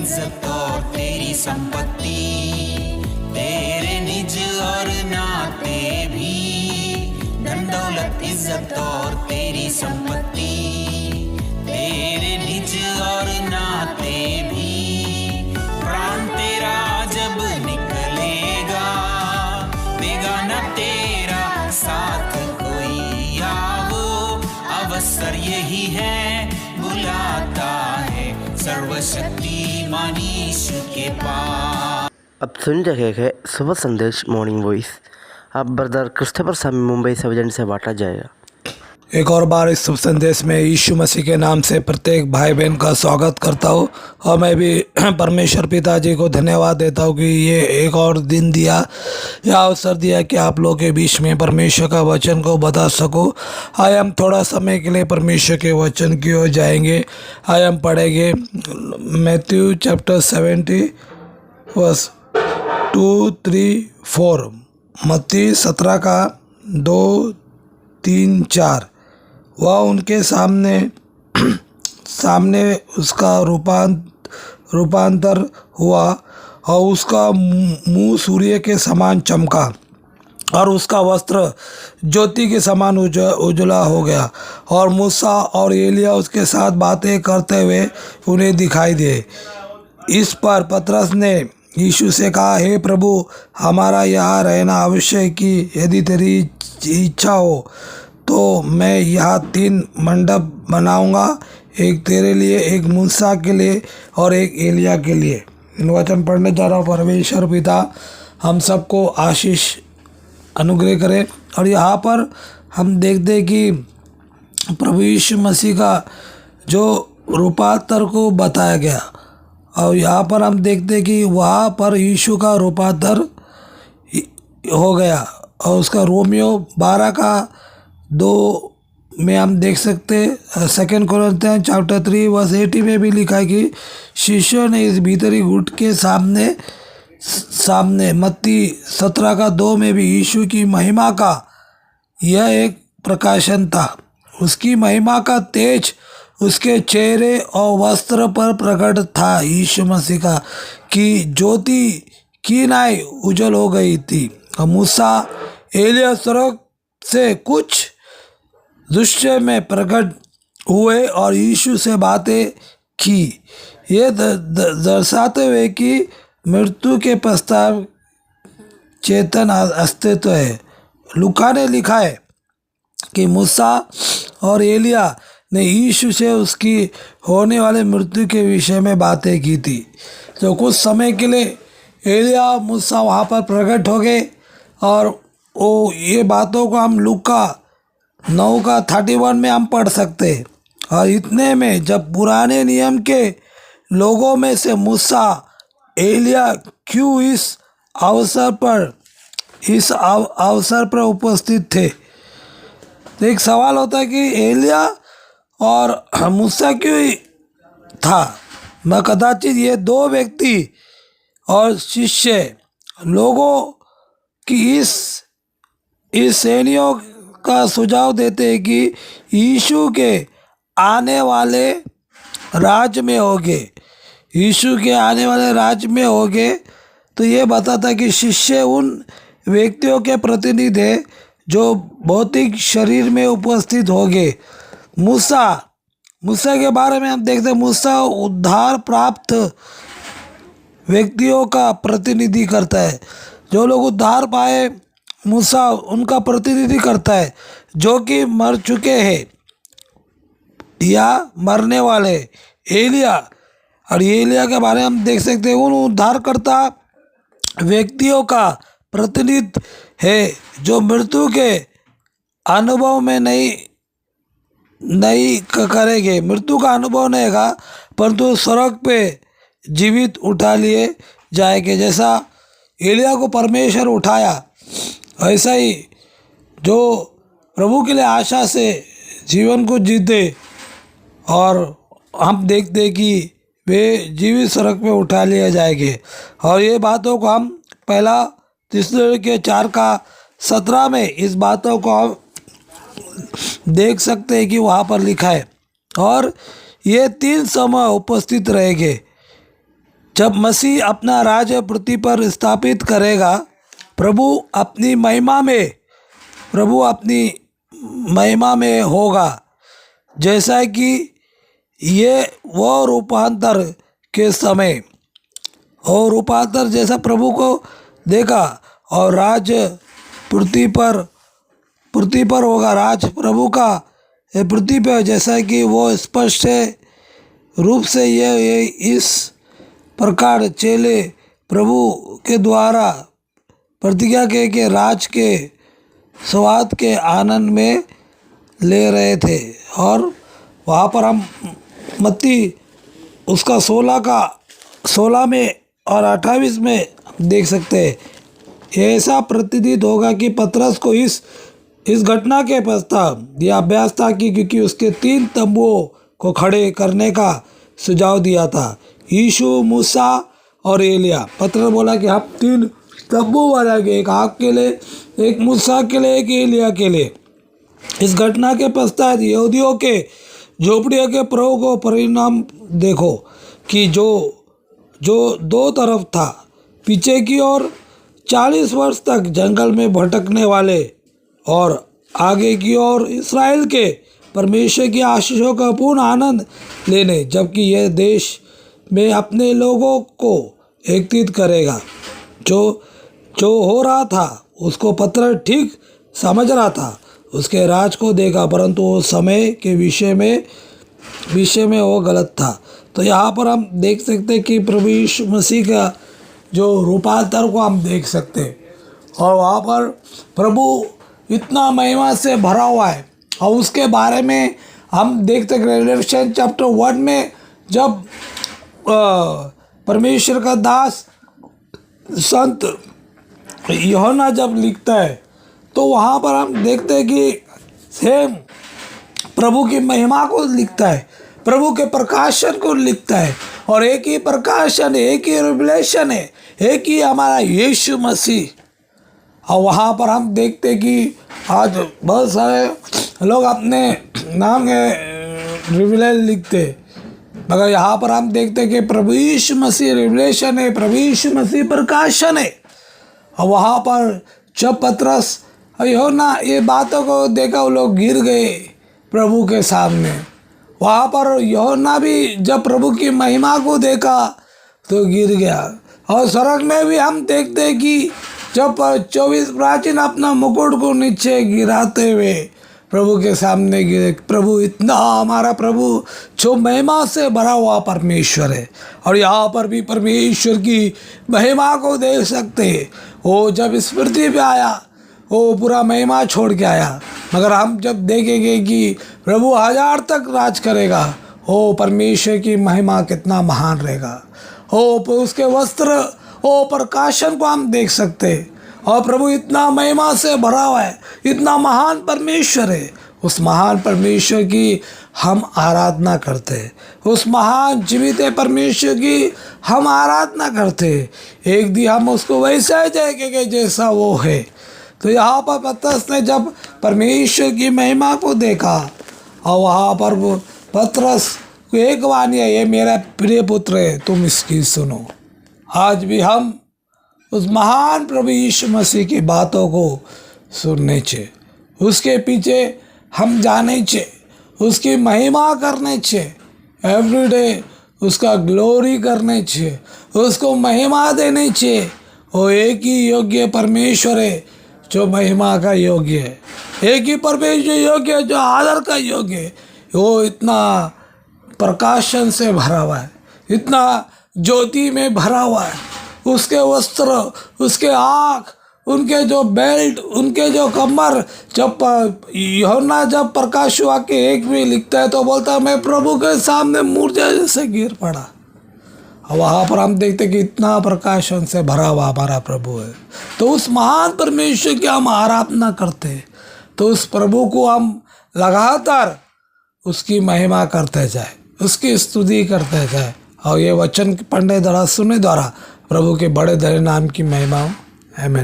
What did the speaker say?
इज्जत और तेरी संपत्ति, तेरे निज और नाते भी। धन दौलत इज्जत और तेरी संपत्ति, तेरे निज और नाते भी। प्राण तेरा जब निकलेगा, देगा न तेरा साथ कोई। आवो अवसर यही है, बुलाता है सर्वशक्तिमान यीशु के पास। अब सुन रहे हैं सुबह संदेश मॉर्निंग वॉइस। अब ब्रदर क्रिस्टोफर स्वामी मुंबई से वजन से बांटा जाएगा। एक और बार इस शुभ संदेश में यीशु मसीह के नाम से प्रत्येक भाई बहन का स्वागत करता हूँ। और मैं भी परमेश्वर पिताजी को धन्यवाद देता हूँ कि ये एक और दिन दिया या अवसर दिया कि आप लोगों के बीच में परमेश्वर का वचन को बता सकूँ। आए हम थोड़ा समय के लिए परमेश्वर के वचन की ओर जाएंगे। आए हम पढ़ेंगे मैथ्यू चैप्टर 70 वर्स 2, 3, 4। मत्ती 17 का 2, 3, 4। वह उनके सामने उसका रूपांतर हुआ और उसका मुंह सूर्य के समान चमका और उसका वस्त्र ज्योति के समान उजला हो गया। और मूसा और एलिया उसके साथ बातें करते हुए उन्हें दिखाई दिए। इस पर पतरस ने यीशु से कहा, हे प्रभु, हमारा यहाँ रहना आवश्यक कि यदि तेरी इच्छा हो तो मैं यहाँ 3 मंडप बनाऊंगा, एक तेरे लिए, एक मूसा के लिए और एक एलिया के लिए। इन वचन पढ़ने जा रहा हूँ। परमेश्वर पिता हम सबको आशीष अनुग्रह करे। और यहाँ पर हम देखते कि प्रभु यीशु मसीह का जो रूपांतर को बताया गया। और यहाँ पर हम देखते कि वहाँ पर यीशु का रूपांतर हो गया। और उसका रोमियो 12 का 2 में हम देख सकते। 2 कोरिन्थियन चैप्टर 3 वर्स 80 में भी लिखा है कि शिष्यों ने इस भीतरी गुट के सामने मत्ती 17 का 2 में भी यीशु की महिमा का यह एक प्रकाशन था। उसकी महिमा का तेज उसके चेहरे और वस्त्र पर प्रकट था। यीशु मसीह का कि ज्योति की नाई उजल हो गई थी। और मूसा एलिया स्वर्ग से कुछ दृश्य में प्रकट हुए और यीशु से बातें की। ये दर्शाते हुए कि मृत्यु के पश्चात चेतन अस्तित्व है। लूका ने लिखा है कि मूसा और एलिया ने यीशु से उसकी होने वाले मृत्यु के विषय में बातें की थी। तो कुछ समय के लिए एलिया मूसा वहाँ पर प्रकट हो गए। और वो ये बातों को हम लूका 9 का 31 में हम पढ़ सकते। और इतने में जब पुराने नियम के लोगों में से मूसा एलिया क्यों इस अवसर पर उपस्थित थे। तो एक सवाल होता है कि एलिया और मूसा क्यों था। मैं कदाचित ये 2 व्यक्ति और शिष्य लोगों की इस श्रेणियों का सुझाव देते हैं कि यीशु के आने वाले राज्य में होंगे। यीशु के आने वाले राज्य में होंगे। तो ये बताता कि शिष्य उन व्यक्तियों के प्रतिनिधि हैं जो भौतिक शरीर में उपस्थित होंगे। मूसा के बारे में हम देखते हैं। मूसा उद्धार प्राप्त व्यक्तियों का प्रतिनिधि करता है। जो लोग उद्धार पाए, मूसा उनका प्रतिनिधि करता है। जो कि मर चुके हैं या मरने वाले एलिया। और एलिया के बारे में हम देख सकते हैं उन उद्धारकर्ता व्यक्तियों का प्रतिनिधि है जो मृत्यु के अनुभव में नहीं करेंगे। मृत्यु का अनुभव नहीं होगा परंतु स्वर्ग पे जीवित उठा लिए जाएंगे। जैसा एलिया को परमेश्वर उठाया, ऐसा ही जो प्रभु के लिए आशा से जीवन को जीते और हम देखते कि वे जीवित स्वर्ग में उठा लिए जाएंगे। और ये बातों को हम पहला थिस्सलुनीके 4 का 17 में इस बातों को हम देख सकते हैं कि वहाँ पर लिखा है। और ये 3 समय उपस्थित रहेंगे। जब मसीह अपना राज्य पृथ्वी पर स्थापित करेगा, प्रभु अपनी महिमा में होगा। जैसा कि ये वो रूपांतर के समय और रूपांतर जैसा प्रभु को देखा और राज्य पृथ्वी पर होगा, राज प्रभु का पृथ्वी पर, जैसा कि वो स्पष्ट रूप से ये इस प्रकार चेले प्रभु के द्वारा प्रतिज्ञा के राज के स्वाद के आनंद में ले रहे थे। और वहाँ पर हम मत्ती उसका 16 में और 28 में देख सकते हैं। ऐसा प्रतीत होगा कि पतरस को इस घटना के पश्चात यह अभ्यास था कि क्योंकि उसके 3 तंबुओं को खड़े करने का सुझाव दिया था, यीशु, मूसा और एलिया। पतरस बोला कि हम 3 तंबू बनाएंगे, एक आग के लिए, एक मूसा के लिए, एक एलिया के लिए। इस घटना के पश्चात यहूदियों के झोपड़ियों के प्रभु को परिणाम देखो कि जो 2 तरफ था, पीछे की ओर 40 वर्ष तक जंगल में भटकने वाले और आगे की ओर इस्राएल के परमेश्वर की आशीषों का पूर्ण आनंद लेने, जबकि यह देश में अपने लोगों को एकत्रित करेगा। जो हो रहा था उसको पतरस ठीक समझ रहा था, उसके राज को देखा, परंतु वो समय के विषय में वो गलत था। तो यहाँ पर हम देख सकते हैं कि प्रभु यीशु मसीह का जो रूपांतर को हम देख सकते हैं। और वहाँ पर प्रभु इतना महिमा से भरा हुआ है। और उसके बारे में हम देखते हैं रेवलेशन चैप्टर 1 में, जब परमेश्वर का दास संत यूहन्ना जब लिखता है, तो वहाँ पर हम देखते हैं कि सेम प्रभु की महिमा को लिखता है, प्रभु के प्रकाशन को लिखता है। और एक ही प्रकाशन है, एक ही रिवलेशन है, एक ही हमारा यीशु मसीह। और वहाँ पर हम देखते हैं कि आज बहुत सारे लोग अपने नाम के रिवलेशन लिखते, मगर यहाँ पर हम देखते हैं कि प्रभु यीशु मसीह रिवलेशन है, प्रभु यीशु मसीह प्रकाशन है। और वहाँ पर जब पतरस और यूहन्ना ये बातों को देखा, वो लोग गिर गए प्रभु के सामने। वहाँ पर यूहन्ना भी जब प्रभु की महिमा को देखा तो गिर गया। और स्वर्ग में भी हम देखते हैं कि जब 24 प्राचीन अपना मुकुट को नीचे गिराते हुए प्रभु के सामने गिरे। प्रभु इतना, हमारा प्रभु जो महिमा से भरा हुआ परमेश्वर है। और यहाँ पर भी परमेश्वर की महिमा को देख सकते हैं। वो जब इस पृथ्वी पे आया, वो पूरा महिमा छोड़ के आया, मगर हम जब देखेंगे कि प्रभु 1000 तक राज करेगा, ओ परमेश्वर की महिमा कितना महान रहेगा। ओ उसके वस्त्र, ओ प्रकाशन को हम देख सकते हैं। और प्रभु इतना महिमा से भरा हुआ है, इतना महान परमेश्वर है। उस महान परमेश्वर की हम आराधना करते हैं, उस महान जीवित परमेश्वर की हम आराधना करते हैं। एक दिन हम उसको वैसा ही देखेंगे जैसा वो है। तो यहाँ पर पतरस ने जब परमेश्वर की महिमा को देखा, और वहाँ पर वो पतरस को एक वाणी है, ये मेरा प्रिय पुत्र है, तुम इसकी सुनो। आज भी हम उस महान प्रभु यीशु मसीह की बातों को सुनने चाहिए, उसके पीछे हम जाने चाहिए, उसकी महिमा करने चाहिए, एवरीडे उसका ग्लोरी करने चाहिए, उसको महिमा देने चाहिए। वो एक ही योग्य परमेश्वर है जो महिमा का योग्य है, एक ही परमेश्वर योग्य है जो आदर का योग्य है। वो इतना प्रकाशन से भरा हुआ है, इतना ज्योति में भरा हुआ है। उसके वस्त्र, उसके आँख, उनके जो बेल्ट, उनके जो कमर, जब यूहन्ना जब प्रकाश हुआ के 1 में लिखता है तो बोलता है मैं प्रभु के सामने मूर्छा जैसे गिर पड़ा। और वहाँ पर हम देखते कि इतना प्रकाशन से भरा हुआ हमारा प्रभु है। तो उस महान परमेश्वर की हम आराधना करते हैं, तो उस प्रभु को हम लगातार उसकी महिमा करते जाए, उसकी स्तुति करते जाए। और ये वचन पढ़ने द्वारा, सुनने द्वारा प्रभु के बड़े धन्य नाम की महिमा हो। आमीन।